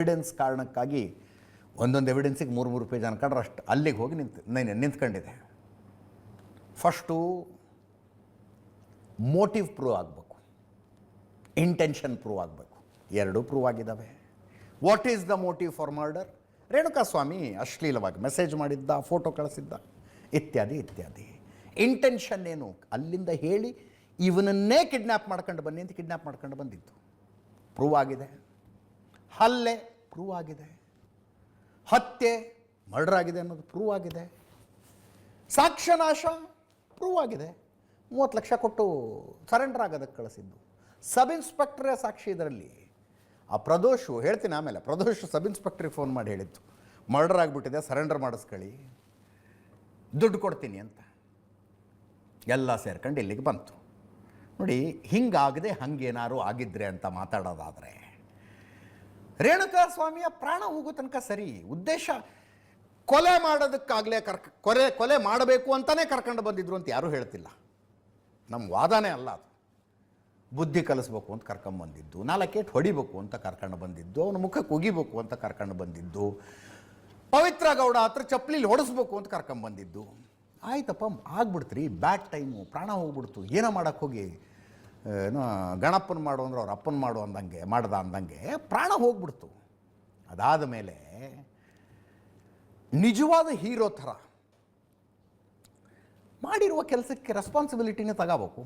Evidence ಕಾರಣಕ್ಕಾಗಿ ಒಂದೊಂದು ಎವಿಡೆನ್ಸಿಗೆ 3 page ಅನ್ಕೊಂಡ್ರೆ ಅಷ್ಟು ಅಲ್ಲಿಗೆ ಹೋಗಿ ನಿಂತ್ಕೊಂಡಿದೆ. ಫಸ್ಟು ಮೋಟಿವ್ ಪ್ರೂವ್ ಆಗಬೇಕು, ಇಂಟೆನ್ಷನ್ ಪ್ರೂವ್ ಆಗಬೇಕು. 2 ಪ್ರೂವ್ ಆಗಿದ್ದಾವೆ. What is the motive for murder? Renukaswamy ಅಶ್ಲೀಲವಾಗಿ ಮೆಸೇಜ್ ಮಾಡಿದ್ದ, ಫೋಟೋ ಕಳಿಸಿದ್ದ, ಇತ್ಯಾದಿ ಇತ್ಯಾದಿ. ಇಂಟೆನ್ಷನ್ ಏನು? ಅಲ್ಲಿಂದ ಹೇಳಿ ಇವನನ್ನೇ ಕಿಡ್ನ್ಯಾಪ್ ಮಾಡ್ಕೊಂಡು ಬನ್ನಿ ಅಂತ ಕಿಡ್ನ್ಯಾಪ್ ಮಾಡ್ಕೊಂಡು ಬಂದಿದ್ದು ಪ್ರೂವ್ ಆಗಿದೆ. ಹಲ್ಲೆ ಪ್ರೂವ್ ಆಗಿದೆ. ಹತ್ಯೆ ಮರ್ಡರ್ ಆಗಿದೆ ಅನ್ನೋದು ಪ್ರೂವ್ ಆಗಿದೆ. ಸಾಕ್ಷ್ಯನಾಶ ಪ್ರೂವ್ ಆಗಿದೆ. 30 ಲಕ್ಷ ಕೊಟ್ಟು ಸರೆಂಡರ್ ಆಗೋದಕ್ಕೆ ಕಳಿಸಿದ್ದು ಸಬ್ ಇನ್ಸ್ಪೆಕ್ಟ್ರೇ ಸಾಕ್ಷಿ. ಇದರಲ್ಲಿ ಆ ಪ್ರದೋಷು, ಹೇಳ್ತೀನಿ ಆಮೇಲೆ, ಪ್ರದೋಷ್ ಸಬ್ ಇನ್ಸ್ಪೆಕ್ಟ್ರಿಗೆ ಫೋನ್ ಮಾಡಿ ಹೇಳಿತ್ತು, ಮರ್ಡರ್ ಆಗಿಬಿಟ್ಟಿದೆ, ಸರೆಂಡರ್ ಮಾಡಿಸ್ಕೊಳ್ಳಿ, ದುಡ್ಡು ಕೊಡ್ತೀನಿ ಅಂತ. ಎಲ್ಲ ಸೇರ್ಕೊಂಡು ಇಲ್ಲಿಗೆ ಬಂತು. ನೋಡಿ, ಹಿಂಗಾಗದೆ ಹಂಗೇನಾರು ಆಗಿದ್ರೆ ಅಂತ ಮಾತಾಡೋದಾದರೆ ರೇಣುಕಾಸ್ವಾಮಿಯ ಪ್ರಾಣ ಹೋಗೋ ತನಕ ಸರಿ. ಉದ್ದೇಶ ಕೊಲೆ ಮಾಡೋದಕ್ಕಾಗಲೇ ಕೊಲೆ ಮಾಡಬೇಕು ಅಂತಲೇ ಕರ್ಕೊಂಡು ಬಂದಿದ್ರು ಅಂತ ಯಾರೂ ಹೇಳ್ತಿಲ್ಲ. ನಮ್ಮ ವಾದನೇ ಅಲ್ಲ ಅದು. ಬುದ್ಧಿ ಕಲಿಸ್ಬೇಕು ಅಂತ ಕರ್ಕೊಂಬಂದಿದ್ದು, 4 ಏಟು ಹೊಡಿಬೇಕು ಅಂತ ಕರ್ಕೊಂಡು ಬಂದಿದ್ದು, ಅವನ ಮುಖಕ್ಕೆ ಉಗಿಬೇಕು ಅಂತ ಕರ್ಕೊಂಡು ಬಂದಿದ್ದು, ಪವಿತ್ರ ಗೌಡ ಹತ್ರ ಚಪ್ಪಲಿಲಿ ಹೊಡಿಸ್ಬೇಕು ಅಂತ ಕರ್ಕೊಂಬಂದಿದ್ದು. ಆಯ್ತಪ್ಪ, ಆಗ್ಬಿಡ್ತ್ರಿ, ಬ್ಯಾಡ್ ಟೈಮು, ಪ್ರಾಣ ಹೋಗ್ಬಿಡ್ತು, ಏನೋ ಮಾಡೋಕ್ಕೆ ಹೋಗಿ ಏನೋ ಗಣಪನ ಮಾಡು ಅಂದ್ರೆ ಅವ್ರ ಅಪ್ಪನ ಮಾಡು ಅಂದಂಗೆ ಪ್ರಾಣ ಹೋಗ್ಬಿಡ್ತು. ಅದಾದ ಮೇಲೆ ನಿಜವಾದ ಹೀರೋ ಥರ ಮಾಡಿರುವ ಕೆಲಸಕ್ಕೆ ರೆಸ್ಪಾನ್ಸಿಬಿಲಿಟಿನೇ ತಗೋಬೇಕು.